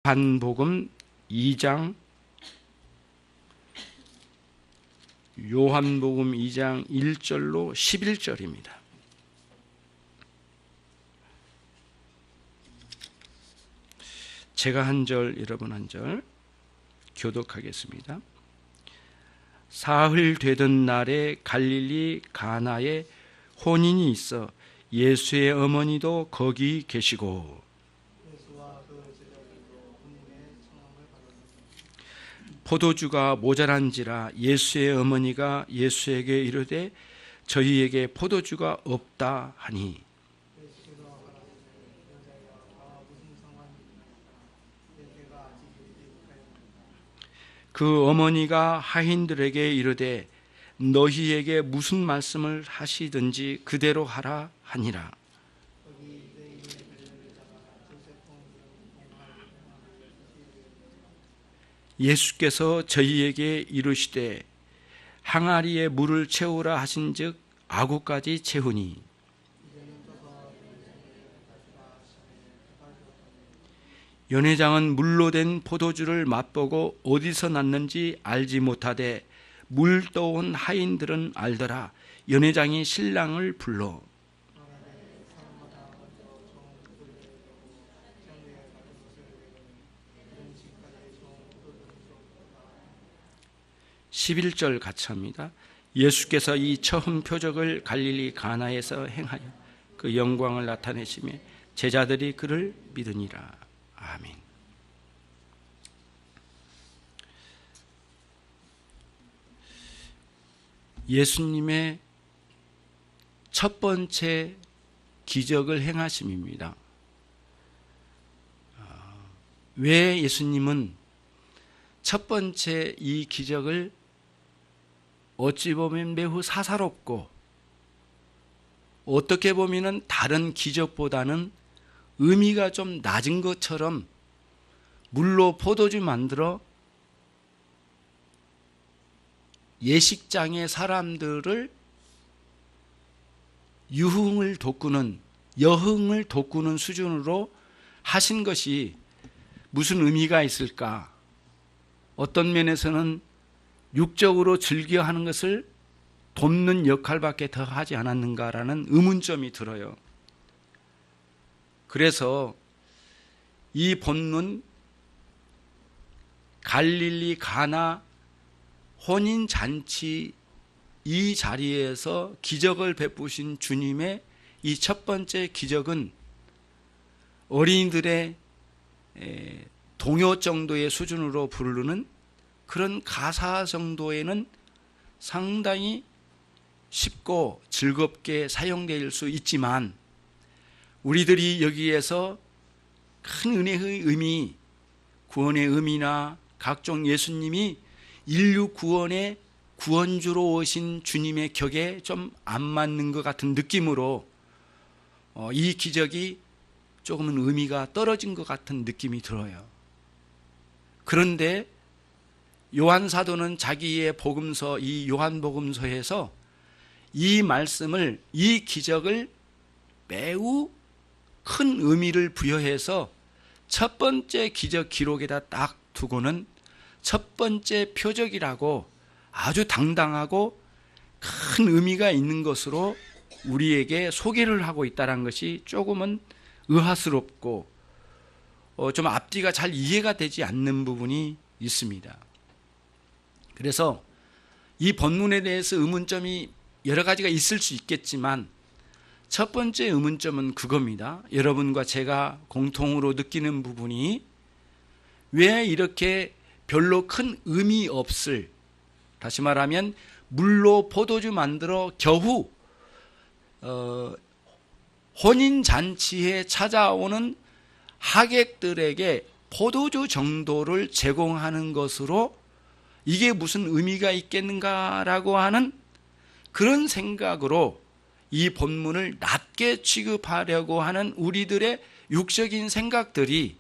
요한복음 2장 1절로 11절입니다. 제가 한 절, 여러분 한 절 교독하겠습니다. 사흘 되던 날에 갈릴리 가나에 혼인이 있어 예수의 어머니도 거기 계시고 포도주가 모자란지라 예수의 어머니가 예수에게 이르되 저희에게 포도주가 없다 하니 그 어머니가 하인들에게 이르되 너희에게 무슨 말씀을 하시든지 그대로 하라 하니라. 예수께서 저희에게 이르시되 항아리에 물을 채우라 하신즉 아구까지 채우니 연회장은 물로 된 포도주를 맛보고 어디서 났는지 알지 못하되 물 떠온 하인들은 알더라. 연회장이 신랑을 불러 11절 같이 합니다. 예수께서 이 처음 표적을 갈릴리 가나에서 행하여 그 영광을 나타내시며 제자들이 그를 믿으니라. 아멘. 예수님의 첫 번째 기적을 행하심입니다. 왜 예수님은 첫 번째 이 기적을 어찌 보면 매우 사사롭고 어떻게 보면 다른 기적보다는 의미가 좀 낮은 것처럼 물로 포도주 만들어 예식장의 사람들을 여흥을 돋구는 수준으로 하신 것이 무슨 의미가 있을까? 어떤 면에서는 육적으로 즐겨 하는 것을 돕는 역할밖에 더 하지 않았는가라는 의문점이 들어요. 그래서 이 본문 갈릴리 가나 혼인잔치 이 자리에서 기적을 베푸신 주님의 이 첫 번째 기적은 어린이들의 동요 정도의 수준으로 부르는 그런 가사 정도에는 상당히 쉽고 즐겁게 사용될 수 있지만 우리들이 여기에서 큰 은혜의 의미, 구원의 의미나 각종 예수님이 인류 구원의 구원주로 오신 주님의 격에 좀 안 맞는 것 같은 느낌으로 이 기적이 조금은 의미가 떨어진 것 같은 느낌이 들어요. 그런데 요한 사도는 자기의 복음서, 이 요한복음서에서 이 말씀을, 이 기적을 매우 큰 의미를 부여해서 첫 번째 기적 기록에다 딱 두고는 첫 번째 표적이라고 아주 당당하고 큰 의미가 있는 것으로 우리에게 소개를 하고 있다는 것이 조금은 의아스럽고 좀 앞뒤가 잘 이해가 되지 않는 부분이 있습니다. 그래서 이 본문에 대해서 의문점이 여러 가지가 있을 수 있겠지만 첫 번째 의문점은 그겁니다. 여러분과 제가 공통으로 느끼는 부분이 왜 이렇게 별로 큰 의미 없을, 다시 말하면 물로 포도주 만들어 겨우 혼인잔치에 찾아오는 하객들에게 포도주 정도를 제공하는 것으로 이게 무슨 의미가 있겠는가라고 하는 그런 생각으로 이 본문을 낮게 취급하려고 하는 우리들의 육적인 생각들이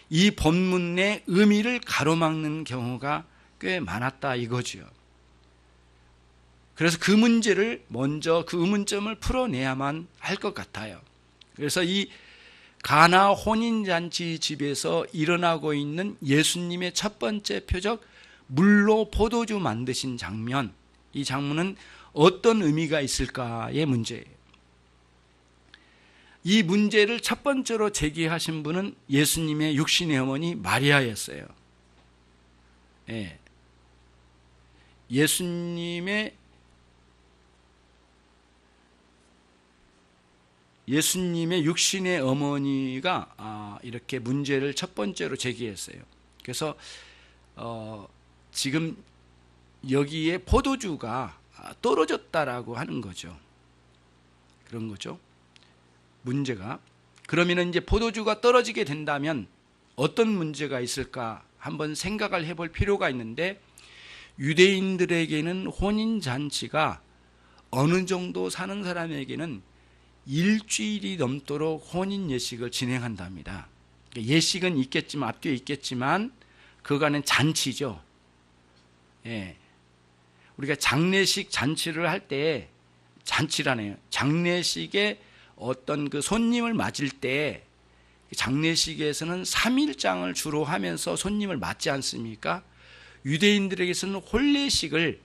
이 본문의 의미를 가로막는 경우가 꽤 많았다 이거죠. 그래서 그 문제를 먼저 그 의문점을 풀어내야만 할 것 같아요. 그래서 이 가나 혼인잔치 집에서 일어나고 있는 예수님의 첫 번째 표적, 물로 포도주 만드신 장면, 이 장면은 어떤 의미가 있을까의 문제예요. 이 문제를 첫 번째로 제기하신 분은 예수님의 육신의 어머니 마리아였어요. 예. 예수님의 육신의 어머니가 이렇게 문제를 첫 번째로 제기했어요. 그래서 지금 여기에 포도주가 떨어졌다라고 하는 거죠. 그런 거죠. 문제가. 그러면 이제 포도주가 떨어지게 된다면 어떤 문제가 있을까 한번 생각을 해볼 필요가 있는데, 유대인들에게는 혼인잔치가 어느 정도 사는 사람에게는 일주일이 넘도록 혼인 예식을 진행한답니다. 예식은 있겠지만, 앞뒤에 있겠지만 그거는 잔치죠. 예. 우리가 장례식 잔치를 할 때, 잔치라네요. 장례식에 어떤 그 손님을 맞을 때, 장례식에서는 3일장을 주로 하면서 손님을 맞지 않습니까? 유대인들에게서는 혼례식을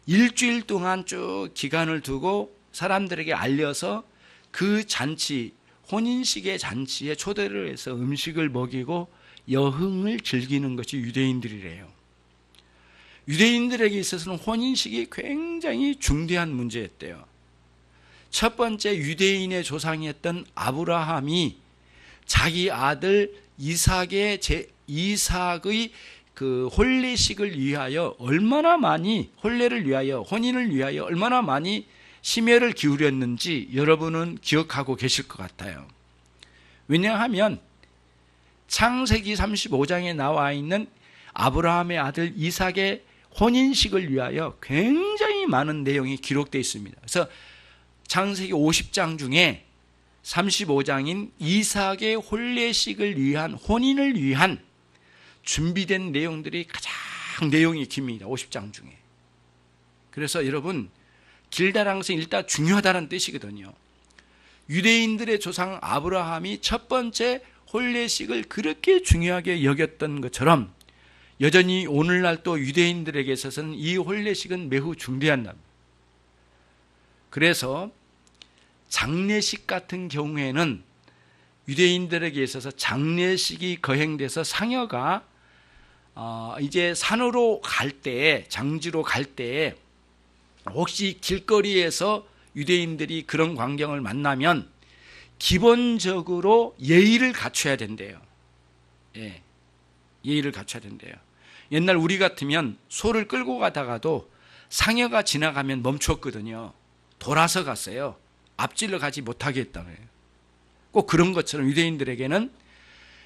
일주일 동안 쭉 기간을 두고 사람들에게 알려서 그 잔치, 혼인식의 잔치에 초대를 해서 음식을 먹이고 여흥을 즐기는 것이 유대인들이래요. 유대인들에게 있어서는 혼인식이 굉장히 중대한 문제였대요. 첫 번째, 유대인의 조상이었던 아브라함이 자기 아들 이삭의 그 혼례식을 위하여 얼마나 많이, 혼례를 위하여, 혼인을 위하여 얼마나 많이 심혈을 기울였는지 여러분은 기억하고 계실 것 같아요. 왜냐하면 창세기 35장에 나와 있는 아브라함의 아들 이삭의 혼인식을 위하여 굉장히 많은 내용이 기록되어 있습니다. 그래서 창세기 50장 중에 35장인 이삭의 혼례식을 위한, 혼인을 위한 준비된 내용들이 가장 내용이 깁니다. 50장 중에. 그래서 여러분, 길다랑성 일단 중요하다는 뜻이거든요. 유대인들의 조상 아브라함이 첫 번째 혼례식을 그렇게 중요하게 여겼던 것처럼 여전히 오늘날 또 유대인들에게 있어서는 이 혼례식은 매우 중대한 날. 그래서 장례식 같은 경우에는 유대인들에게 있어서 장례식이 거행돼서 상여가 이제 산으로 갈 때, 장지로 갈 때 혹시 길거리에서 유대인들이 그런 광경을 만나면 기본적으로 예의를 갖춰야 된대요. 예, 예의를 갖춰야 된대요. 옛날 우리 같으면 소를 끌고 가다가도 상여가 지나가면 멈췄거든요. 돌아서 갔어요. 앞질러 가지 못하게 했다고요. 꼭 그런 것처럼 유대인들에게는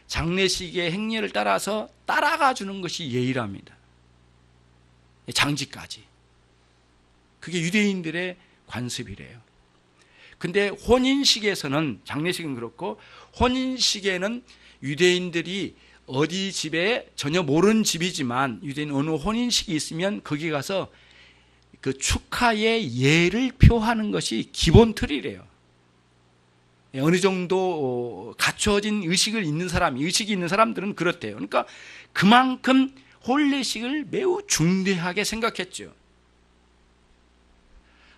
장례식의 행례를 따라서 따라가 주는 것이 예의랍니다. 장지까지. 그게 유대인들의 관습이래요. 근데 혼인식에서는, 장례식은 그렇고 혼인식에는 유대인들이 어디 집에 전혀 모르는 집이지만 유대인 어느 혼인식이 있으면 거기 가서 그 축하의 예를 표하는 것이 기본 틀이래요. 어느 정도 갖춰진 의식이 있는 사람들은 그렇대요. 그러니까 그만큼 혼례식을 매우 중대하게 생각했죠.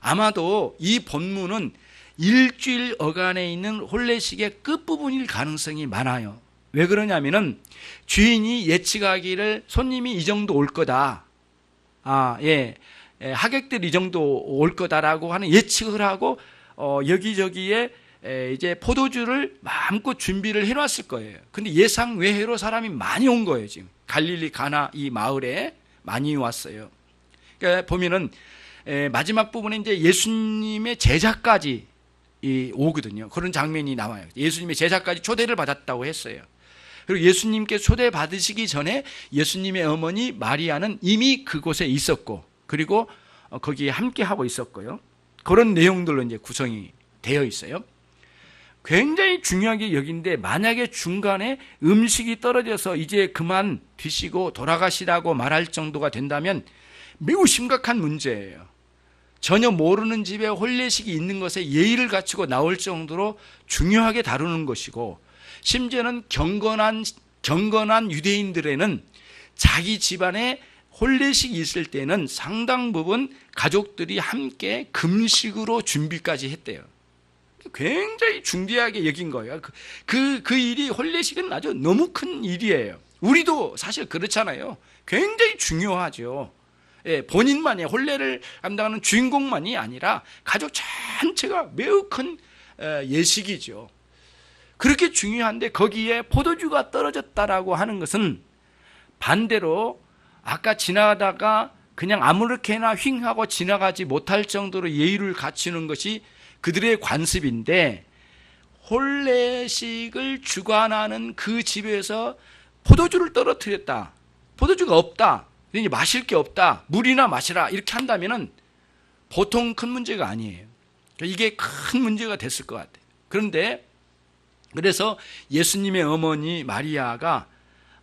아마도 이 본문은 일주일 어간에 있는 혼례식의 끝부분일 가능성이 많아요. 왜 그러냐면은 주인이 예측하기를 손님이 이 정도 올 거다. 하객들이 이 정도 올 거다라고 하는 예측을 하고 여기저기에 이제 포도주를 마음껏 준비를 해놨을 거예요. 근데 예상 외로 사람이 많이 온 거예요. 지금 갈릴리 가나 이 마을에 많이 왔어요. 그러니까 보면은 마지막 부분에 이제 예수님의 제자까지 오거든요. 그런 장면이 나와요. 예수님의 제자까지 초대를 받았다고 했어요. 그리고 예수님께 초대받으시기 전에 예수님의 어머니 마리아는 이미 그곳에 있었고, 그리고 거기에 함께 하고 있었고요. 그런 내용들로 이제 구성이 되어 있어요. 굉장히 중요하게 여긴데, 만약에 중간에 음식이 떨어져서 이제 그만 드시고 돌아가시라고 말할 정도가 된다면 매우 심각한 문제예요. 전혀 모르는 집에 혼례식이 있는 것에 예의를 갖추고 나올 정도로 중요하게 다루는 것이고, 심지어는 경건한 유대인들에는 자기 집안에 혼례식이 있을 때는 상당 부분 가족들이 함께 금식으로 준비까지 했대요. 굉장히 중대하게 여긴 거예요. 그 일이, 혼례식은 아주 너무 큰 일이에요. 우리도 사실 그렇잖아요. 굉장히 중요하죠. 예, 본인만이, 혼례를 감당하는 주인공만이 아니라 가족 전체가 매우 큰 예식이죠. 그렇게 중요한데 거기에 포도주가 떨어졌다라고 하는 것은 반대로 아까 지나가다가 그냥 아무렇게나 휙 하고 지나가지 못할 정도로 예의를 갖추는 것이 그들의 관습인데, 혼례식을 주관하는 그 집에서 포도주를 떨어뜨렸다, 포도주가 없다, 이제 마실 게 없다, 물이나 마시라, 이렇게 한다면은 보통 큰 문제가 아니에요. 이게 큰 문제가 됐을 것 같아요. 그런데 그래서 예수님의 어머니 마리아가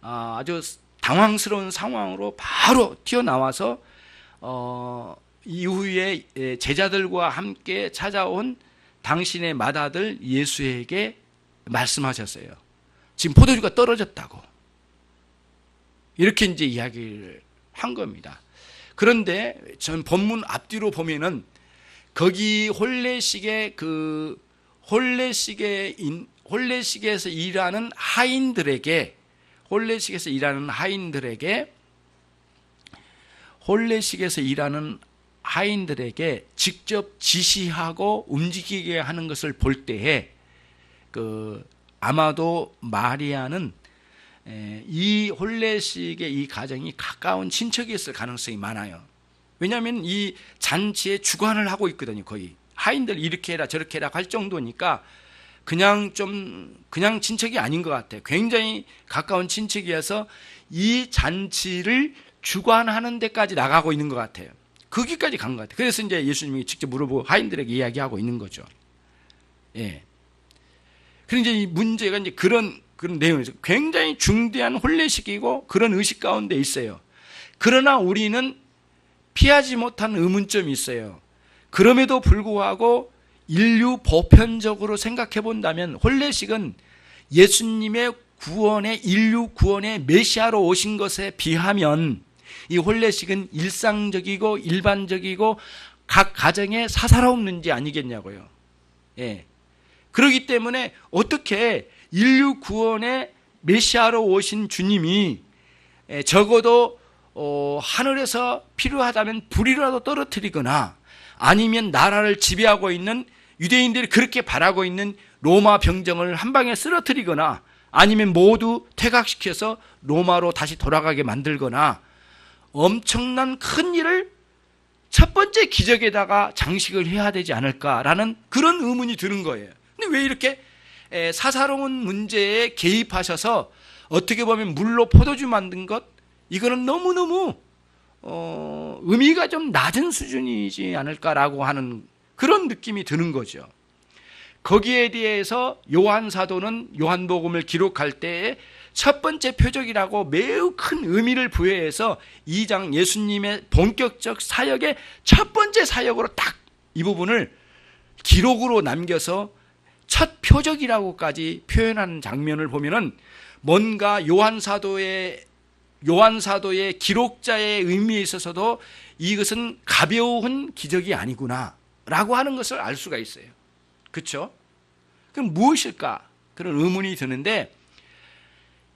아주 당황스러운 상황으로 바로 튀어나와서 이후에 제자들과 함께 찾아온 당신의 맏아들 예수에게 말씀하셨어요. 지금 포도주가 떨어졌다고. 이렇게 이제 이야기를 한 겁니다. 그런데 전 본문 앞뒤로 보면은 거기 혼례식에서 일하는 하인들에게 직접 지시하고 움직이게 하는 것을 볼 때에 아마도 마리아는 이 혼례식의 이 가정이 가까운 친척이었을 가능성이 많아요. 왜냐하면 이 잔치에 주관을 하고 있거든요. 거의 하인들 이렇게 해라 저렇게 해라 할 정도니까 그냥 친척이 아닌 것 같아요. 굉장히 가까운 친척이어서 이 잔치를 주관하는 데까지 나가고 있는 것 같아요. 거기까지 간 것 같아요. 그래서 이제 예수님이 직접 물어보고 하인들에게 이야기하고 있는 거죠. 예. 그런데 이제 이 문제가 이제 그런 내용에서 굉장히 중대한 혼례식이고 그런 의식 가운데 있어요. 그러나 우리는 피하지 못한 의문점이 있어요. 그럼에도 불구하고 인류 보편적으로 생각해 본다면 혼례식은 예수님의 인류 구원의 메시아로 오신 것에 비하면 이 혼례식은 일상적이고 일반적이고 각 가정에 사사로운 문제 아니겠냐고요. 예. 그렇기 때문에 어떻게 인류 구원의 메시아로 오신 주님이 적어도 하늘에서 필요하다면 불이라도 떨어뜨리거나 아니면 나라를 지배하고 있는 유대인들이 그렇게 바라고 있는 로마 병정을 한 방에 쓰러뜨리거나 아니면 모두 퇴각시켜서 로마로 다시 돌아가게 만들거나 엄청난 큰 일을 첫 번째 기적에다가 장식을 해야 되지 않을까라는 그런 의문이 드는 거예요. 근데 왜 이렇게 사사로운 문제에 개입하셔서 어떻게 보면 물로 포도주 만든 것, 이거는 너무너무 의미가 좀 낮은 수준이지 않을까라고 하는 그런 느낌이 드는 거죠. 거기에 대해서 요한 사도는 요한복음을 기록할 때에 첫 번째 표적이라고 매우 큰 의미를 부여해서 2장 예수님의 본격적 사역의 첫 번째 사역으로 딱 이 부분을 기록으로 남겨서 첫 표적이라고까지 표현하는 장면을 보면은 뭔가 요한 사도의 기록자의 의미에 있어서도 이것은 가벼운 기적이 아니구나라고 하는 것을 알 수가 있어요. 그렇죠? 그럼 무엇일까? 그런 의문이 드는데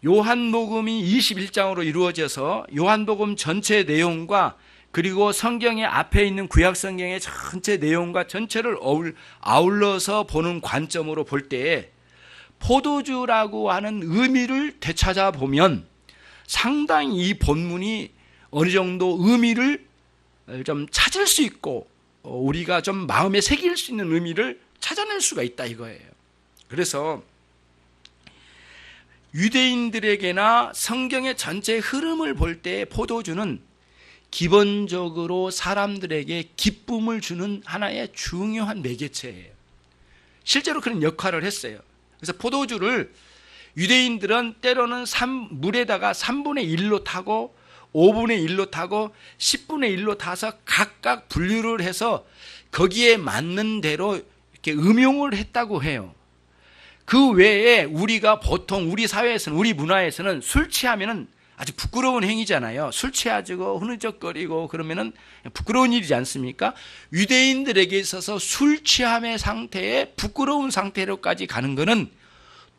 요한복음이 21장으로 이루어져서 요한복음 전체 내용과 그리고 성경의 앞에 있는 구약성경의 전체 내용과 전체를 아울러서 보는 관점으로 볼 때에 포도주라고 하는 의미를 되찾아보면 상당히 이 본문이 어느 정도 의미를 좀 찾을 수 있고 우리가 좀 마음에 새길 수 있는 의미를 찾아낼 수가 있다 이거예요. 그래서 유대인들에게나 성경의 전체 흐름을 볼 때 포도주는 기본적으로 사람들에게 기쁨을 주는 하나의 중요한 매개체예요. 실제로 그런 역할을 했어요. 그래서 포도주를 유대인들은 때로는 물에다가 3분의 1로 타고 5분의 1로 타고 10분의 1로 타서 각각 분류를 해서 거기에 맞는 대로 이렇게 음용을 했다고 해요. 그 외에 우리가 보통 우리 사회에서는, 우리 문화에서는 술 취하면은 아주 부끄러운 행위잖아요. 술 취하고 흐느적거리고 그러면은 부끄러운 일이지 않습니까? 유대인들에게 있어서 술 취함의 상태에 부끄러운 상태로까지 가는 것은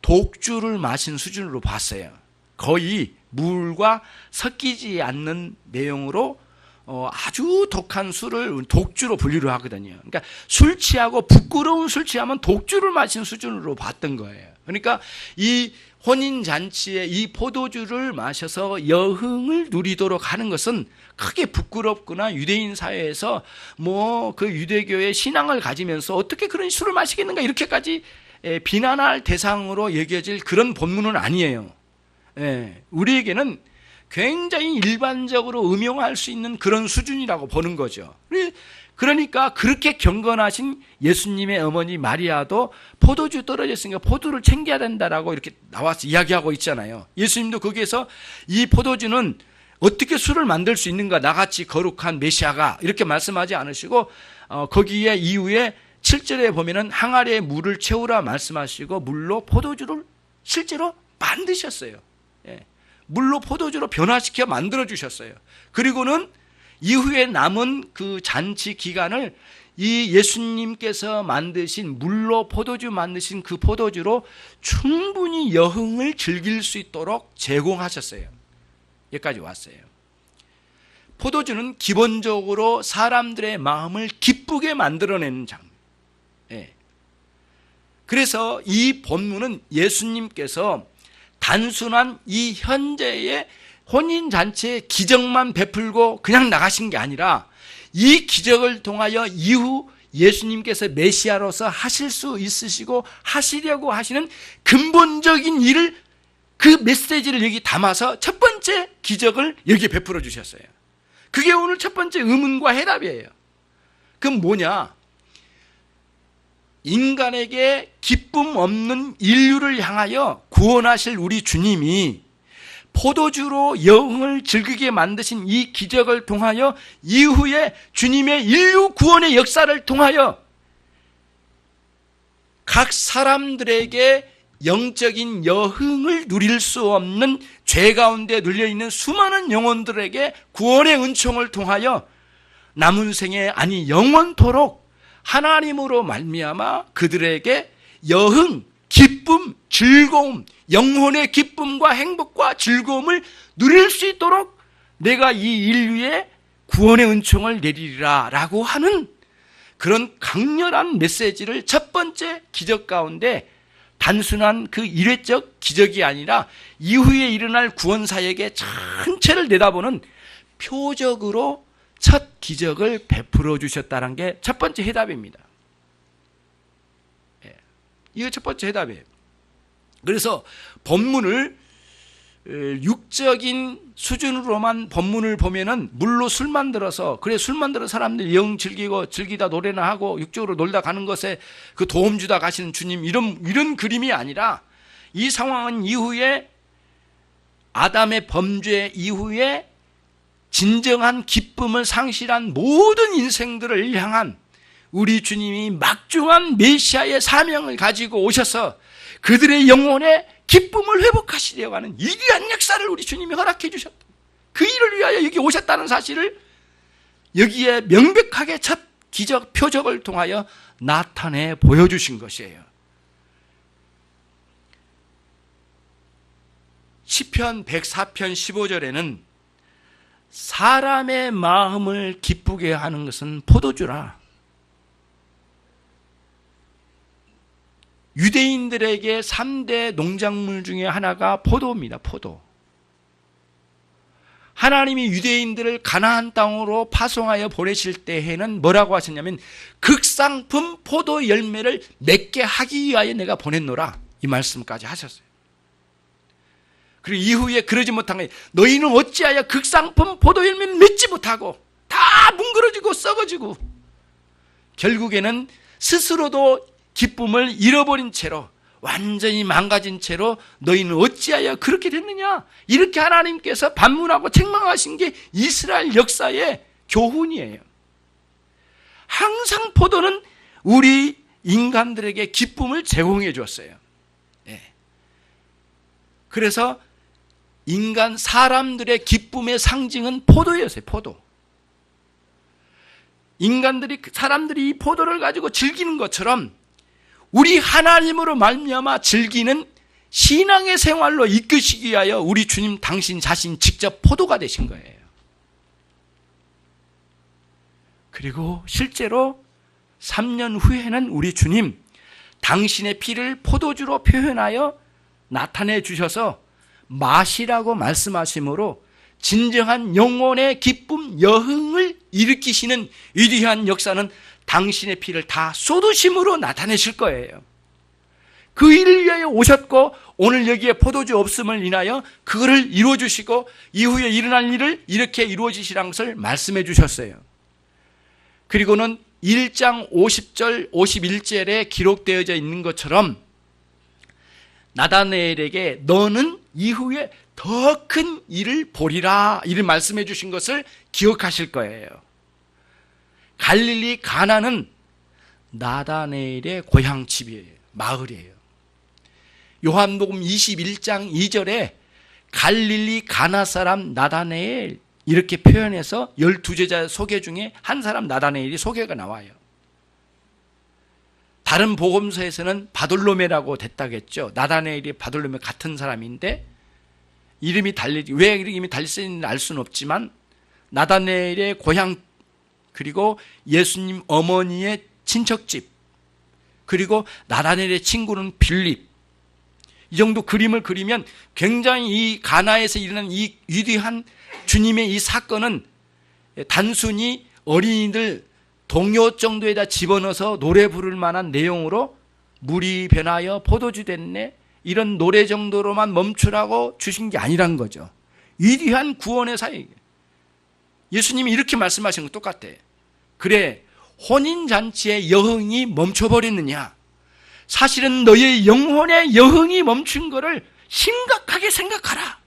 독주를 마신 수준으로 봤어요. 거의 물과 섞이지 않는 내용으로 아주 독한 술을 독주로 분류를 하거든요. 그러니까 술 취하고 부끄러운 술 취하면 독주를 마신 수준으로 봤던 거예요. 그러니까 이 혼인잔치에 이 포도주를 마셔서 여흥을 누리도록 하는 것은 크게 부끄럽거나 유대인 사회에서 뭐 그 유대교의 신앙을 가지면서 어떻게 그런 술을 마시겠는가 이렇게까지 비난할 대상으로 여겨질 그런 본문은 아니에요. 우리에게는 굉장히 일반적으로 음용할 수 있는 그런 수준이라고 보는 거죠. 그러니까 그렇게 경건하신 예수님의 어머니 마리아도 포도주 떨어졌으니까 포도를 챙겨야 된다라고 이렇게 나와서 이야기하고 있잖아요. 예수님도 거기에서 이 포도주는 어떻게 술을 만들 수 있는가, 나같이 거룩한 메시아가, 이렇게 말씀하지 않으시고 거기에 이후에 7절에 보면은 항아리에 물을 채우라 말씀하시고 물로 포도주를 실제로 만드셨어요. 물로 포도주로 변화시켜 만들어 주셨어요. 그리고는 이후에 남은 그 잔치 기간을 이 예수님께서 만드신 물로 포도주 만드신 그 포도주로 충분히 여흥을 즐길 수 있도록 제공하셨어요. 여기까지 왔어요. 포도주는 기본적으로 사람들의 마음을 기쁘게 만들어내는 장면. 그래서 이 본문은 예수님께서 단순한 이 현재의 혼인잔치의 기적만 베풀고 그냥 나가신 게 아니라 이 기적을 통하여 이후 예수님께서 메시아로서 하실 수 있으시고 하시려고 하시는 근본적인 일을, 그 메시지를 여기 담아서 첫 번째 기적을 여기 베풀어 주셨어요. 그게 오늘 첫 번째 의문과 해답이에요. 그럼 뭐냐? 인간에게 기쁨 없는 인류를 향하여 구원하실 우리 주님이 포도주로 여흥을 즐기게 만드신 이 기적을 통하여 이후에 주님의 인류 구원의 역사를 통하여 각 사람들에게 영적인 여흥을 누릴 수 없는 죄 가운데 눌려있는 수많은 영혼들에게 구원의 은총을 통하여 남은 생에, 아니 영원토록 하나님으로 말미암아 그들에게 여흥, 기쁨, 즐거움, 영혼의 기쁨과 행복과 즐거움을 누릴 수 있도록 내가 이 인류에 구원의 은총을 내리리라 라고 하는 그런 강렬한 메시지를 첫 번째 기적 가운데 단순한 그 일회적 기적이 아니라 이후에 일어날 구원사역의 전체를 내다보는 표적으로 첫 기적을 베풀어 주셨다는 게 첫 번째 해답입니다. 이거 첫 번째 해답이에요. 그래서 본문을 육적인 수준으로만 본문을 보면은 물로 술 만들어서, 그래 술 만들어 사람들이 영 즐기다 노래나 하고 육적으로 놀다 가는 것에 그 도움 주다 가시는 주님, 이런 그림이 아니라 이 상황은 이후에 아담의 범죄 이후에 진정한 기쁨을 상실한 모든 인생들을 향한 우리 주님이 막중한 메시아의 사명을 가지고 오셔서 그들의 영혼에 기쁨을 회복하시려고 하는 위대한 역사를 우리 주님이 허락해 주셨다. 그 일을 위하여 여기 오셨다는 사실을 여기에 명백하게 첫 기적, 표적을 통하여 나타내 보여주신 것이에요. 시편 104편 15절에는 사람의 마음을 기쁘게 하는 것은 포도주라. 유대인들에게 3대 농작물 중에 하나가 포도입니다. 포도. 하나님이 유대인들을 가나안 땅으로 파송하여 보내실 때에는 뭐라고 하셨냐면 극상품 포도 열매를 맺게 하기 위하여 내가 보냈노라, 이 말씀까지 하셨어요. 그리고 이후에 그러지 못한 거예요. 너희는 어찌하여 극상품 포도 열매를 맺지 못하고 다 뭉그러지고 썩어지고 결국에는 스스로도 기쁨을 잃어버린 채로 완전히 망가진 채로 너희는 어찌하여 그렇게 됐느냐? 이렇게 하나님께서 반문하고 책망하신 게 이스라엘 역사의 교훈이에요. 항상 포도는 우리 인간들에게 기쁨을 제공해 줬어요. 그래서 사람들의 기쁨의 상징은 포도였어요. 포도. 사람들이 이 포도를 가지고 즐기는 것처럼 우리 하나님으로 말미암아 즐기는 신앙의 생활로 이끄시기 위하여 우리 주님 당신 자신 직접 포도가 되신 거예요. 그리고 실제로 3년 후에는 우리 주님 당신의 피를 포도주로 표현하여 나타내 주셔서 마시라고 말씀하심으로 진정한 영혼의 기쁨, 여흥을 일으키시는 위대한 역사는 당신의 피를 다 쏟으심으로 나타내실 거예요. 그 일을 위하여 오셨고 오늘 여기에 포도주 없음을 인하여 그거를 이루어 주시고 이후에 일어날 일을 이렇게 이루어지시라는 것을 말씀해 주셨어요. 그리고는 1장 50절 51절에 기록되어져 있는 것처럼 나다네엘에게 너는 이후에 더 큰 일을 보리라 이를 말씀해 주신 것을 기억하실 거예요. 갈릴리 가나는 나다네엘의 고향집이에요. 마을이에요. 요한복음 21장 2절에 갈릴리 가나 사람 나다네엘 이렇게 표현해서 12제자 소개 중에 한 사람 나다네엘이 소개가 나와요. 다른 복음서에서는 바돌로메라고 됐다겠죠. 나다네엘이 바돌로메 같은 사람인데 이름이 달리지 왜 이름이 달리는지 알 수는 없지만 나다네엘의 고향 그리고 예수님 어머니의 친척집 그리고 나다네엘의 친구는 빌립 이 정도 그림을 그리면 굉장히 이 가나에서 일어난 이 위대한 주님의 이 사건은 단순히 어린이들 동요 정도에다 집어넣어서 노래 부를 만한 내용으로 물이 변하여 포도주 됐네 이런 노래 정도로만 멈추라고 주신 게 아니란 거죠. 위대한 구원의 사역. 예수님이 이렇게 말씀하신 거 똑같아. 그래 혼인잔치의 여흥이 멈춰버렸느냐. 사실은 너의 영혼의 여흥이 멈춘 거를 심각하게 생각하라.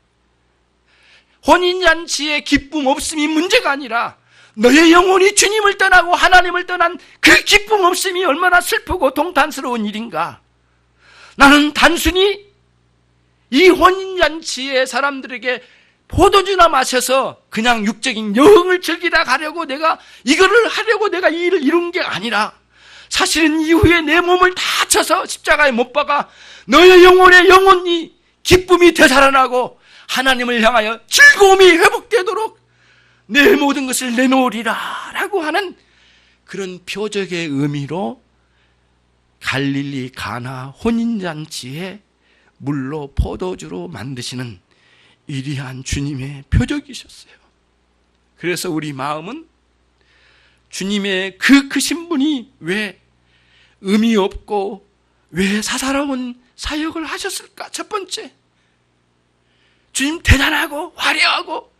혼인잔치의 기쁨 없음이 문제가 아니라 너의 영혼이 주님을 떠나고 하나님을 떠난 그 기쁨 없음이 얼마나 슬프고 동탄스러운 일인가. 나는 단순히 이 혼인잔치의 사람들에게 포도주나 마셔서 그냥 육적인 여흥을 즐기다 가려고 내가 이거를 하려고 내가 이 일을 이룬 게 아니라 사실은 이후에 내 몸을 다 쳐서 십자가에 못 박아 너의 영혼이 기쁨이 되살아나고 하나님을 향하여 즐거움이 회복되도록 내 모든 것을 내놓으리라 라고 하는 그런 표적의 의미로 갈릴리 가나 혼인잔치에 물로 포도주로 만드시는 위대한 주님의 표적이셨어요. 그래서 우리 마음은 주님의 그 크신 분이 왜 의미 없고 왜 사사로운 사역을 하셨을까? 첫 번째, 주님 대단하고 화려하고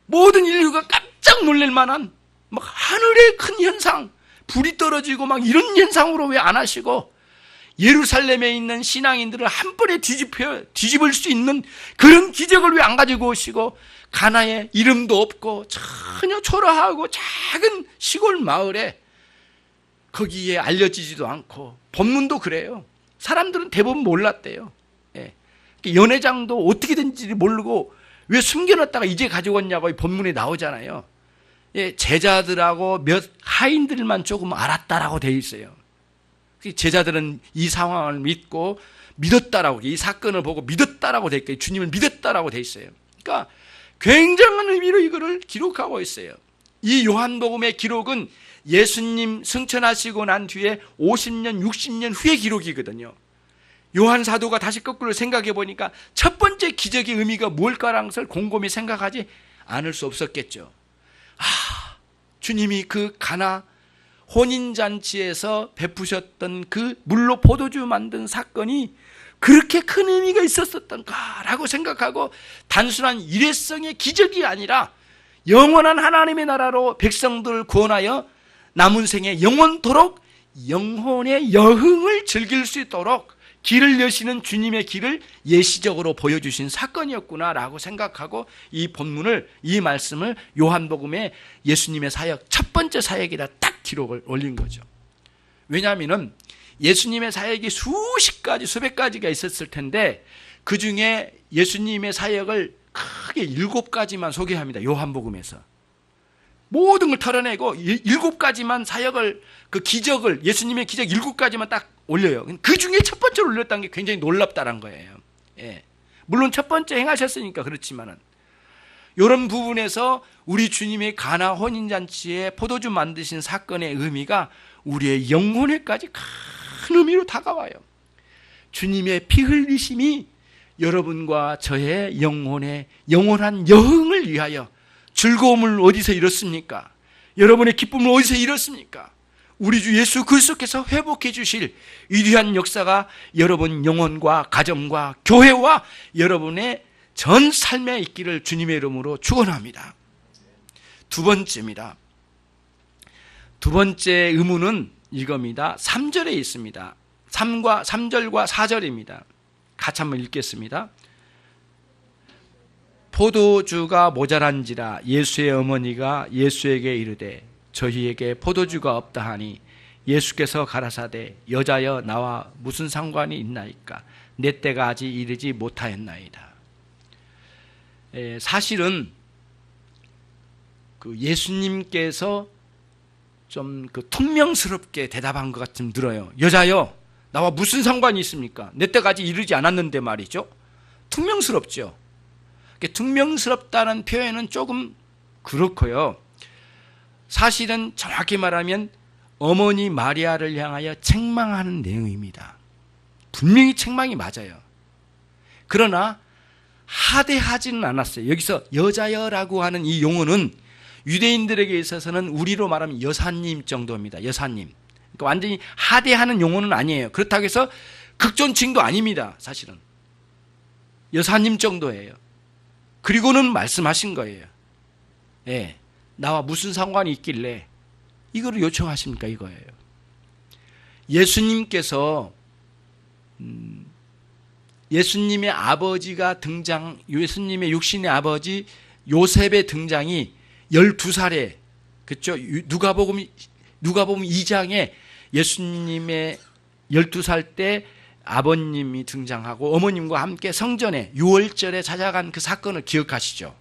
모든 인류가 깜짝 놀랄 만한 막 하늘의 큰 현상, 불이 떨어지고 막 이런 현상으로 왜 안 하시고 예루살렘에 있는 신앙인들을 한 번에 뒤집을 수 있는 그런 기적을 왜 안 가지고 오시고 가나에 이름도 없고 전혀 초라하고 작은 시골 마을에 거기에 알려지지도 않고 본문도 그래요. 사람들은 대부분 몰랐대요. 연회장도 어떻게 된지 모르고 왜 숨겨놨다가 이제 가지고 왔냐고 본문에 나오잖아요. 제자들하고 몇 하인들만 조금 알았다라고 돼 있어요. 제자들은 이 상황을 믿고 믿었다라고, 이 사건을 보고 믿었다라고 돼 있고 주님을 믿었다라고 돼 있어요. 그러니까 굉장한 의미로 이거를 기록하고 있어요. 이 요한복음의 기록은 예수님 승천하시고 난 뒤에 50년, 60년 후의 기록이거든요. 요한 사도가 다시 거꾸로 생각해 보니까 첫 번째 기적의 의미가 뭘까라는 것을 곰곰이 생각하지 않을 수 없었겠죠. 주님이 그 가나 혼인잔치에서 베푸셨던 그 물로 포도주 만든 사건이 그렇게 큰 의미가 있었던가라고 생각하고 단순한 일회성의 기적이 아니라 영원한 하나님의 나라로 백성들을 구원하여 남은 생에 영원토록 영혼의 여흥을 즐길 수 있도록 길을 여시는 주님의 길을 예시적으로 보여주신 사건이었구나라고 생각하고 이 본문을, 이 말씀을 요한복음에 예수님의 사역, 첫 번째 사역에다 딱 기록을 올린 거죠. 왜냐하면 예수님의 사역이 수십 가지, 수백 가지가 있었을 텐데 그 중에 예수님의 사역을 크게 7가지만 소개합니다. 요한복음에서. 모든 걸 털어내고 7가지만 사역을, 그 기적을, 예수님의 기적 7가지만 딱 올려요. 그 중에 첫 번째로 올렸다는 게 굉장히 놀랍다는 거예요. 예. 물론 첫 번째 행하셨으니까 그렇지만은 이런 부분에서 우리 주님의 가나 혼인잔치에 포도주 만드신 사건의 의미가 우리의 영혼에까지 큰 의미로 다가와요. 주님의 피 흘리심이 여러분과 저의 영혼의 영원한 여흥을 위하여 즐거움을 어디서 이뤘습니까? 여러분의 기쁨을 어디서 이뤘습니까? 우리 주 예수 그리스도께서 회복해 주실 위대한 역사가 여러분 영혼과 가정과 교회와 여러분의 전 삶에 있기를 주님의 이름으로 축원합니다. 두 번째입니다. 두 번째 의무는 이겁니다. 3절에 있습니다. 3절과 4절입니다. 같이 한번 읽겠습니다. 포도주가 모자란지라 예수의 어머니가 예수에게 이르되 저희에게 포도주가 없다 하니 예수께서 가라사대 여자여 나와 무슨 상관이 있나이까 내 때가 아직 이르지 못하였나이다. 사실은 그 예수님께서 좀 그 퉁명스럽게 대답한 것 같은 들어요. 여자여 나와 무슨 상관이 있습니까? 내 때가 아직 이르지 않았는데 말이죠. 퉁명스럽죠. 퉁명스럽다는 표현은 조금 그렇고요. 사실은 정확히 말하면 어머니 마리아를 향하여 책망하는 내용입니다. 분명히 책망이 맞아요. 그러나 하대하지는 않았어요. 여기서 여자여라고 하는 이 용어는 유대인들에게 있어서는 우리로 말하면 여사님 정도입니다. 여사님. 그러니까 완전히 하대하는 용어는 아니에요. 그렇다고 해서 극존칭도 아닙니다. 사실은 여사님 정도예요. 그리고는 말씀하신 거예요. 예, 나와 무슨 상관이 있길래 이거를 요청하십니까? 이거예요. 예수님께서 예수님의 아버지가 등장, 예수님의 육신의 아버지 요셉의 등장이 12살에, 그렇죠? 누가복음 2장에 예수님의 12살 때 아버님이 등장하고 어머님과 함께 성전에 6월절에 찾아간 그 사건을 기억하시죠?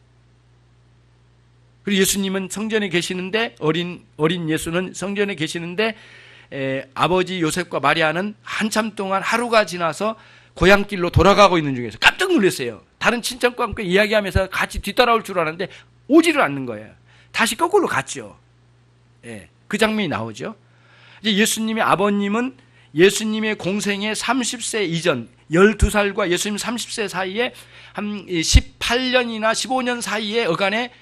그리고 예수님은 성전에 계시는데, 어린 예수는 성전에 계시는데 아버지 요셉과 마리아는 한참 동안 하루가 지나서 고향길로 돌아가고 있는 중에서 깜짝 놀랐어요. 다른 친척과 함께 이야기하면서 같이 뒤따라올 줄 알았는데 오지를 않는 거예요. 다시 거꾸로 갔죠. 예, 그 장면이 나오죠. 이제 예수님의 아버님은 예수님의 공생의 30세 이전 12살과 예수님 30세 사이에 한 18년이나 15년 사이에 어간에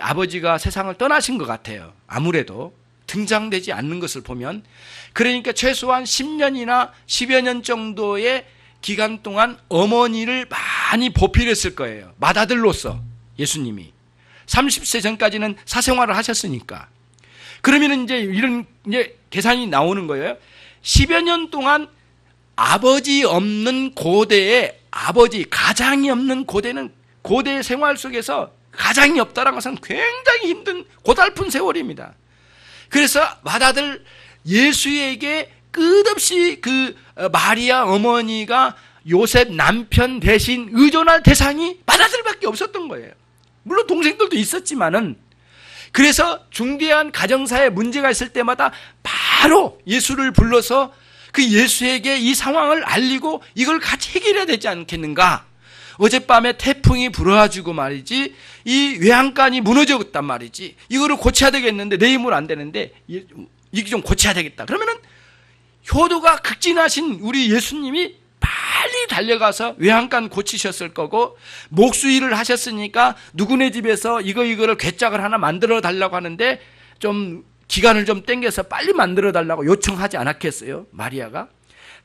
아버지가 세상을 떠나신 것 같아요. 아무래도 등장되지 않는 것을 보면. 그러니까 최소한 10년이나 10여 년 정도의 기간 동안 어머니를 많이 보필했을 거예요. 맏아들로서 예수님이 30세 전까지는 사생활을 하셨으니까. 그러면 이제 이런 이제 계산이 나오는 거예요. 10여 년 동안 아버지 없는 고대에, 아버지 가장이 없는 고대는, 고대 생활 속에서 가장이 없다는 것은 굉장히 힘든 고달픈 세월입니다. 그래서 맏아들 예수에게 끝없이 그 마리아 어머니가 요셉 남편 대신 의존할 대상이 맏아들밖에 없었던 거예요. 물론 동생들도 있었지만은. 그래서 중대한 가정사에 문제가 있을 때마다 바로 예수를 불러서 그 예수에게 이 상황을 알리고 이걸 같이 해결해야 되지 않겠는가. 어젯밤에 태풍이 불어가지고 말이지 이 외양간이 무너졌단 말이지. 이거를 고쳐야 되겠는데 내 힘으로 안 되는데 이게 좀 고쳐야 되겠다. 그러면은 효도가 극진하신 우리 예수님이 빨리 달려가서 외양간 고치셨을 거고, 목수일을 하셨으니까 누구네 집에서 이거를 괴짝을 하나 만들어 달라고 하는데 좀 기간을 좀 땡겨서 빨리 만들어 달라고 요청하지 않았겠어요? 마리아가.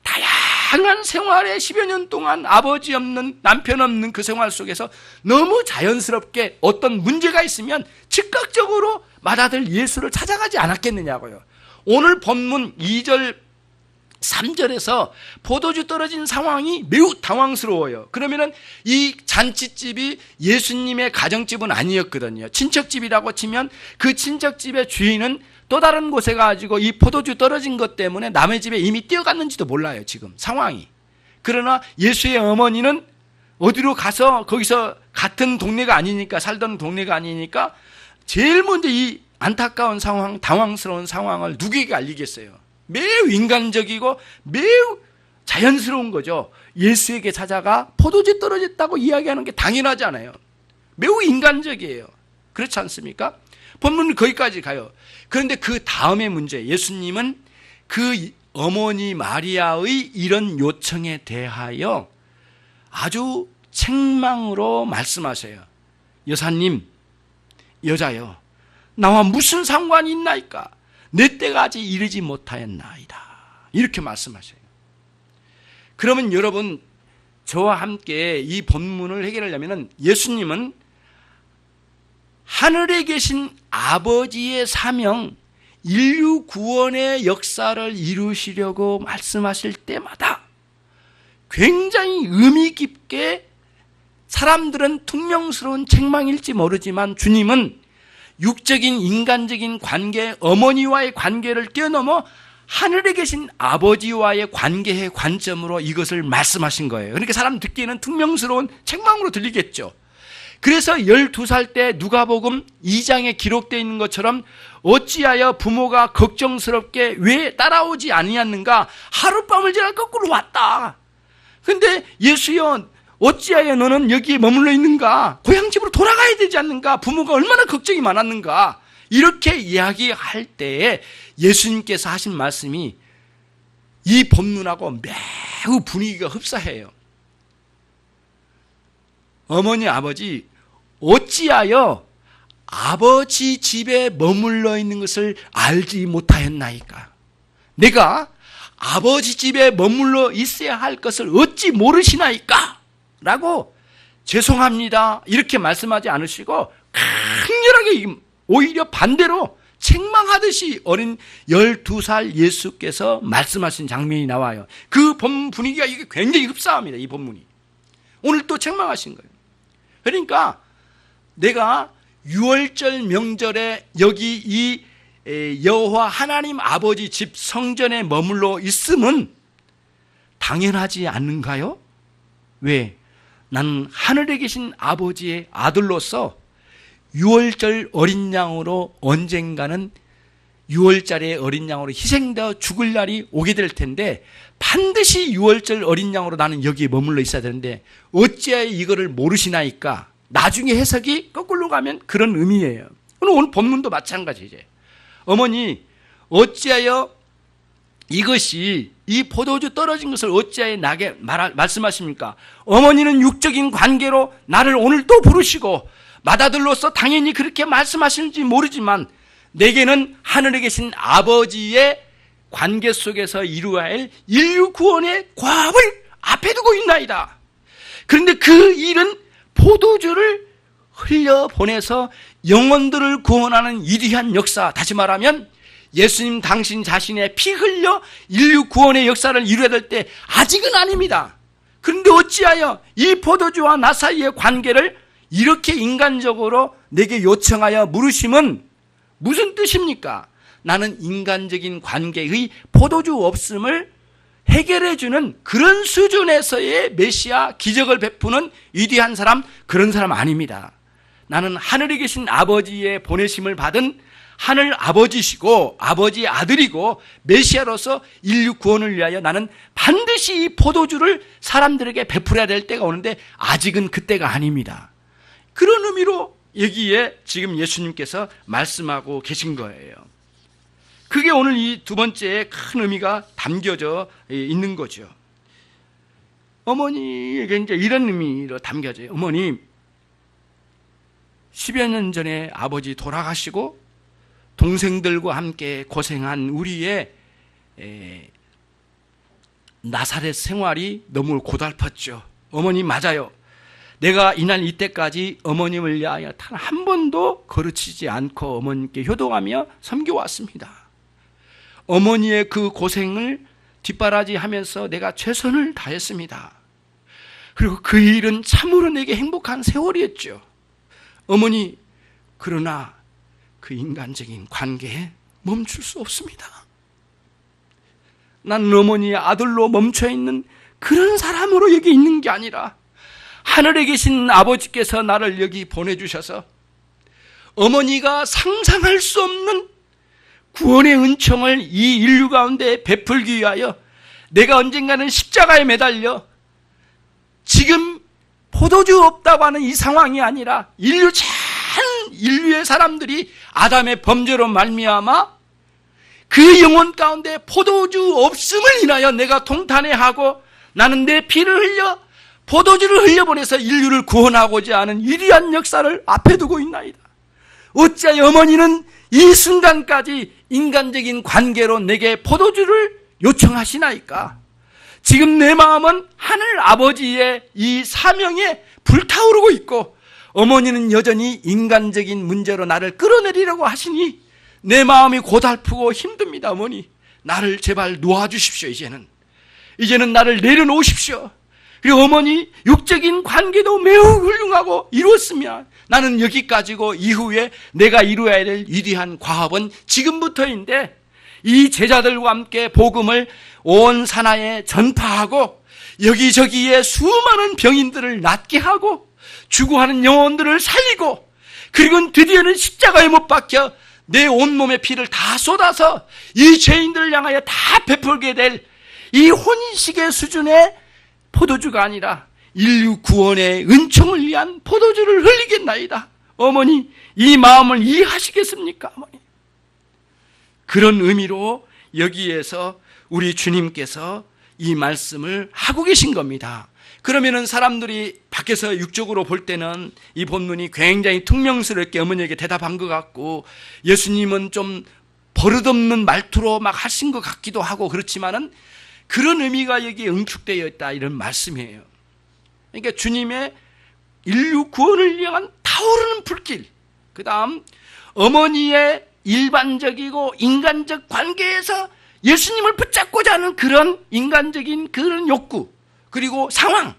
다양한 생활에 10여 년 동안 아버지 없는, 남편 없는 그 생활 속에서 너무 자연스럽게 어떤 문제가 있으면 즉각적으로 맏아들 예수를 찾아가지 않았겠느냐고요. 오늘 본문 2절 3절에서 포도주 떨어진 상황이 매우 당황스러워요. 그러면은 이 잔치집이 예수님의 가정집은 아니었거든요. 친척집이라고 치면 그 친척집의 주인은 또 다른 곳에 가지고 이 포도주 떨어진 것 때문에 남의 집에 이미 뛰어갔는지도 몰라요, 지금 상황이. 그러나 예수의 어머니는 어디로 가서 거기서 같은 동네가 아니니까, 살던 동네가 아니니까 제일 먼저 이 안타까운 상황, 당황스러운 상황을 누구에게 알리겠어요? 매우 인간적이고 매우 자연스러운 거죠. 예수에게 찾아가 포도주 떨어졌다고 이야기하는 게 당연하잖아요. 매우 인간적이에요. 그렇지 않습니까? 본문은 거기까지 가요. 그런데 그 다음의 문제, 예수님은 그 어머니 마리아의 이런 요청에 대하여 아주 책망으로 말씀하세요. 여사님, 여자여, 나와 무슨 상관이 있나이까? 내 때가 아직 이르지 못하였나이다. 이렇게 말씀하셔요. 그러면 여러분, 저와 함께 이 본문을 해결하려면 예수님은 하늘에 계신 아버지의 사명, 인류 구원의 역사를 이루시려고 말씀하실 때마다 굉장히 의미 깊게, 사람들은 퉁명스러운 책망일지 모르지만 주님은 육적인 인간적인 관계, 어머니와의 관계를 뛰어넘어 하늘에 계신 아버지와의 관계의 관점으로 이것을 말씀하신 거예요. 그러니까 사람 듣기에는 퉁명스러운 책망으로 들리겠죠. 그래서 12살 때 누가복음 2장에 기록되어 있는 것처럼 어찌하여 부모가 걱정스럽게 왜 따라오지 아니었는가? 하룻밤을 지나 거꾸로 왔다. 근데 예수여, 어찌하여 너는 여기에 머물러 있는가? 고향집으로 돌아가야 되지 않는가? 부모가 얼마나 걱정이 많았는가? 이렇게 이야기할 때에 예수님께서 하신 말씀이 이 본문하고 매우 분위기가 흡사해요. 어머니, 아버지, 어찌하여 아버지 집에 머물러 있는 것을 알지 못하였나이까? 내가 아버지 집에 머물러 있어야 할 것을 어찌 모르시나이까? 라고 죄송합니다 이렇게 말씀하지 않으시고 강렬하게, 오히려 반대로 책망하듯이 어린 12살 예수께서 말씀하신 장면이 나와요. 그 본 분위기가 이게 굉장히 흡사합니다. 이 본문이 오늘 또 책망하신 거예요. 그러니까 내가 유월절 명절에 여기 이 여호와 하나님 아버지 집 성전에 머물러 있음은 당연하지 않는가요? 왜? 나는 하늘에 계신 아버지의 아들로서 유월절 어린 양으로 언젠가는 유월절의 어린 양으로 희생되어 죽을 날이 오게 될 텐데 반드시 유월절 어린 양으로 나는 여기에 머물러 있어야 되는데 어찌하여 이거를 모르시나이까? 나중에 해석이 거꾸로 가면 그런 의미예요. 오늘 본문도 마찬가지죠. 어머니, 어찌하여 이것이 이 포도주 떨어진 것을 어찌하여 나게 말씀하십니까? 어머니는 육적인 관계로 나를 오늘 또 부르시고 맏아들로서 당연히 그렇게 말씀하시는지 모르지만 내게는 하늘에 계신 아버지의 관계 속에서 이루어야 할 인류 구원의 과업을 앞에 두고 있나이다. 그런데 그 일은 포도주를 흘려보내서 영혼들을 구원하는 위대한 역사, 다시 말하면 예수님 당신 자신의 피 흘려 인류 구원의 역사를 이루어야 될 때 아직은 아닙니다. 그런데 어찌하여 이 포도주와 나 사이의 관계를 이렇게 인간적으로 내게 요청하여 물으심은 무슨 뜻입니까? 나는 인간적인 관계의 포도주 없음을 해결해주는 그런 수준에서의 메시아 기적을 베푸는 위대한 사람, 그런 사람 아닙니다. 나는 하늘에 계신 아버지의 보내심을 받은 하늘 아버지시고 아버지의 아들이고 메시아로서 인류 구원을 위하여 나는 반드시 이 포도주를 사람들에게 베풀어야 될 때가 오는데 아직은 그때가 아닙니다. 그런 의미로 여기에 지금 예수님께서 말씀하고 계신 거예요. 그게 오늘 이 두 번째의 큰 의미가 담겨져 있는 거죠. 어머니에게 이제 이런 의미로 담겨져요. 어머니, 10여 년 전에 아버지 돌아가시고 동생들과 함께 고생한 우리의 나사렛 생활이 너무 고달팠죠. 어머니 맞아요. 내가 이날 이때까지 어머님을 위하여 단 한 번도 거르치지 않고 어머님께 효도하며 섬겨왔습니다. 어머니의 그 고생을 뒷바라지 하면서 내가 최선을 다했습니다. 그리고 그 일은 참으로 내게 행복한 세월이었죠. 어머니, 그러나 그 인간적인 관계에 멈출 수 없습니다. 나는 어머니의 아들로 멈춰있는 그런 사람으로 여기 있는 게 아니라 하늘에 계신 아버지께서 나를 여기 보내주셔서 어머니가 상상할 수 없는 구원의 은총을 이 인류 가운데 베풀기 위하여 내가 언젠가는 십자가에 매달려 지금 포도주 없다고 하는 이 상황이 아니라 인류의 사람들이 아담의 범죄로 말미암아 그 영혼 가운데 포도주 없음을 인하여 내가 통탄해하고 나는 내 피를 흘려 포도주를 흘려보내서 인류를 구원하고자 하는 위대한 역사를 앞에 두고 있나이다. 어찌하여 어머니는 이 순간까지 인간적인 관계로 내게 포도주를 요청하시나이까? 지금 내 마음은 하늘 아버지의 이 사명에 불타오르고 있고 어머니는 여전히 인간적인 문제로 나를 끌어내리려고 하시니 내 마음이 고달프고 힘듭니다. 어머니, 나를 제발 놓아주십시오. 이제는 나를 내려놓으십시오. 그리고 어머니, 육적인 관계도 매우 훌륭하고 이루었으면 나는 여기까지고 이후에 내가 이루어야 될 위대한 과업은 지금부터인데 이 제자들과 함께 복음을 온 산하에 전파하고 여기저기에 수많은 병인들을 낫게 하고 죽어가는 영혼들을 살리고 그리고 드디어는 십자가에 못 박혀 내 온몸의 피를 다 쏟아서 이 죄인들을 향하여 다 베풀게 될 이 혼인식의 수준의 포도주가 아니라 인류 구원의 은총을 위한 포도주를 흘리겠나이다. 어머니, 이 마음을 이해하시겠습니까? 어머니. 그런 의미로 여기에서 우리 주님께서 이 말씀을 하고 계신 겁니다. 그러면은 사람들이 밖에서 육적으로 볼 때는 이 본문이 굉장히 퉁명스럽게 어머니에게 대답한 것 같고 예수님은 좀 버릇없는 말투로 막 하신 것 같기도 하고 그렇지만은 그런 의미가 여기에 응축되어 있다 이런 말씀이에요. 그러니까 주님의 인류 구원을 위한 타오르는 불길, 그 다음 어머니의 일반적이고 인간적 관계에서 예수님을 붙잡고자 하는 그런 인간적인 그런 욕구, 그리고 상황,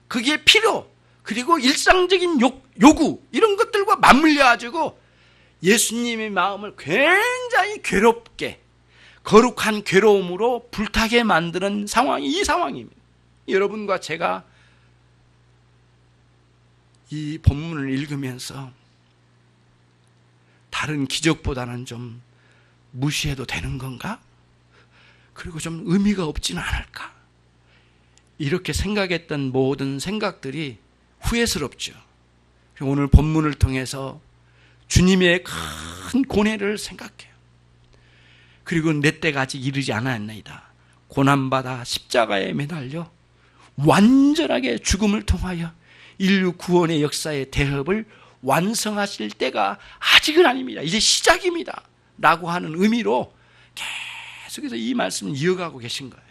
그게 필요, 그리고 일상적인 요구 이런 것들과 맞물려 가지고 예수님의 마음을 굉장히 괴롭게 거룩한 괴로움으로 불타게 만드는 상황이 이 상황입니다. 여러분과 제가 이 본문을 읽으면서 다른 기적보다는 좀 무시해도 되는 건가? 그리고 좀 의미가 없지는 않을까? 이렇게 생각했던 모든 생각들이 후회스럽죠. 오늘 본문을 통해서 주님의 큰 고뇌를 생각해요. 그리고 내 때가 아직 이르지 않았나이다. 고난받아 십자가에 매달려 완전하게 죽음을 통하여 인류 구원의 역사의 대업을 완성하실 때가 아직은 아닙니다. 이제 시작입니다. 라고 하는 의미로 계속해서 이 말씀을 이어가고 계신 거예요.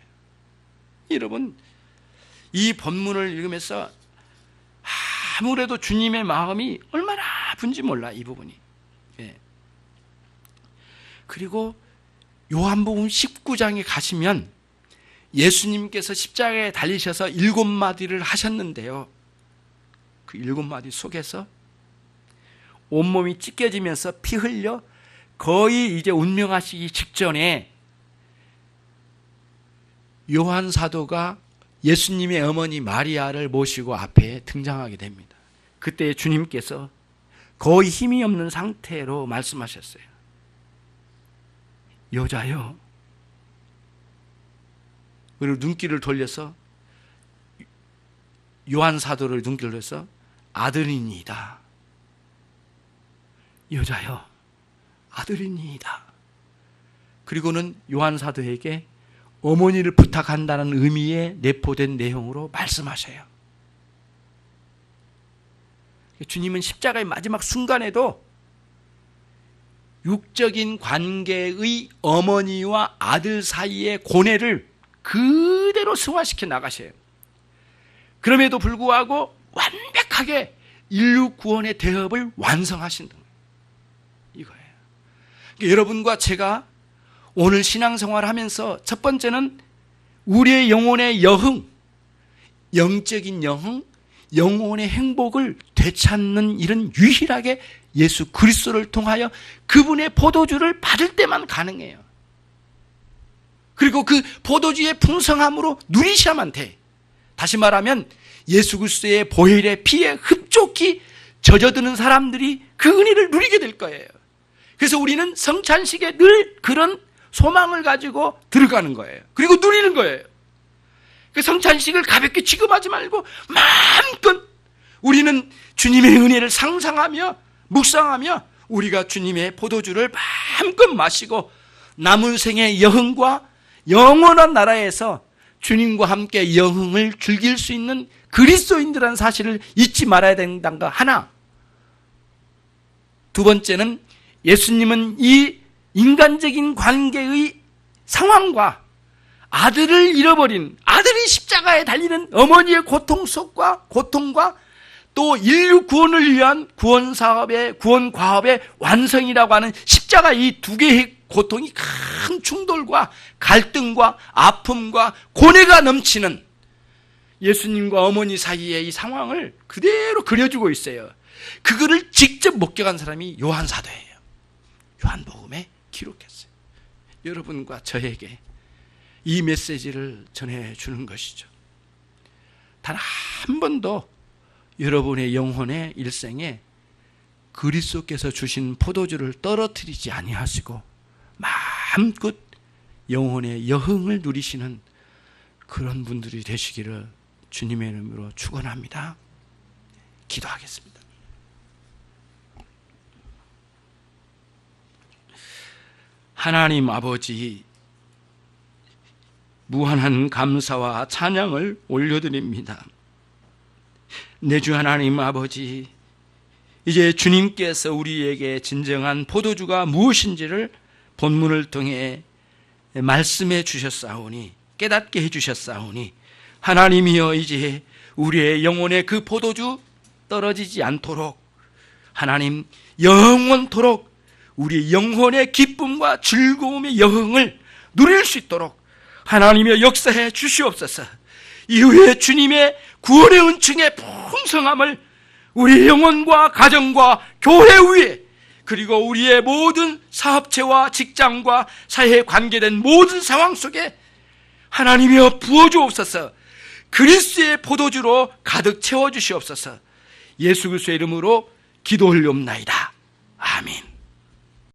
여러분, 이 본문을 읽으면서 아무래도 주님의 마음이 얼마나 아픈지 몰라, 이 부분이. 예. 그리고 요한복음 19장에 가시면 예수님께서 십자가에 달리셔서 7마디를 하셨는데요. 그 7마디 속에서 온몸이 찢겨지면서 피 흘려 거의 이제 운명하시기 직전에 요한 사도가 예수님의 어머니 마리아를 모시고 앞에 등장하게 됩니다. 그때 주님께서 거의 힘이 없는 상태로 말씀하셨어요. 여자여. 그리고 눈길을 돌려서 요한 사도를 눈길을 돌려서 아들이니이다. 여자여, 아들이니이다. 그리고는 요한 사도에게 어머니를 부탁한다는 의미의 내포된 내용으로 말씀하셔요. 주님은 십자가의 마지막 순간에도 육적인 관계의 어머니와 아들 사이의 고뇌를 그대로 승화시켜 나가셔요. 그럼에도 불구하고 완벽하게 인류 구원의 대업을 완성하신다. 이거예요. 그러니까 여러분과 제가 오늘 신앙생활을 하면서 첫 번째는 우리의 영혼의 여흥, 영적인 여흥, 영혼의 행복을 되찾는 일은 유일하게 예수 그리스도를 통하여 그분의 포도주를 받을 때만 가능해요. 그리고 그 포도주의 풍성함으로 누리셔야만 돼. 다시 말하면 예수 그리스도의 보혈의 피에 흡족히 젖어드는 사람들이 그 은혜를 누리게 될 거예요. 그래서 우리는 성찬식에 늘 그런 소망을 가지고 들어가는 거예요. 그리고 누리는 거예요. 그 성찬식을 가볍게 취급하지 말고 마음껏 우리는 주님의 은혜를 상상하며 묵상하며 우리가 주님의 포도주를 마음껏 마시고 남은 생의 여흥과 영원한 나라에서 주님과 함께 여흥을 즐길 수 있는 그리스도인들이라는 사실을 잊지 말아야 된다는 거 하나. 두 번째는 예수님은 이 인간적인 관계의 상황과 아들을 잃어버린, 아들이 십자가에 달리는 어머니의 고통과 또 인류 구원을 위한 구원 사업의, 구원 과업의 완성이라고 하는 십자가 이 두 개의 고통이 큰 충돌과 갈등과 아픔과 고뇌가 넘치는 예수님과 어머니 사이의 이 상황을 그대로 그려주고 있어요. 그거를 직접 목격한 사람이 요한 사도예요. 요한복음에 기록했어요. 여러분과 저에게 이 메시지를 전해주는 것이죠. 단 한 번도 여러분의 영혼의 일생에 그리스도께서 주신 포도주를 떨어뜨리지 아니하시고 마음껏 영혼의 여흥을 누리시는 그런 분들이 되시기를 주님의 이름으로 축원합니다. 기도하겠습니다. 하나님 아버지, 무한한 감사와 찬양을 올려드립니다. 내 주 하나님 아버지, 이제 주님께서 우리에게 진정한 포도주가 무엇인지를 본문을 통해 말씀해 주셨사오니, 깨닫게 해 주셨사오니, 하나님이여 이제 우리의 영혼의 그 포도주 떨어지지 않도록 하나님 영원토록 우리 영혼의 기쁨과 즐거움의 여흥을 누릴 수 있도록 하나님의 역사해 주시옵소서. 이후에 주님의 구원의 은총의 풍성함을 우리 영혼과 가정과 교회 위에, 그리고 우리의 모든 사업체와 직장과 사회에 관계된 모든 상황 속에 하나님이여 부어주옵소서. 그리스도의 포도주로 가득 채워주시옵소서. 예수 그리스도의 이름으로 기도 올리옵나이다. 아멘.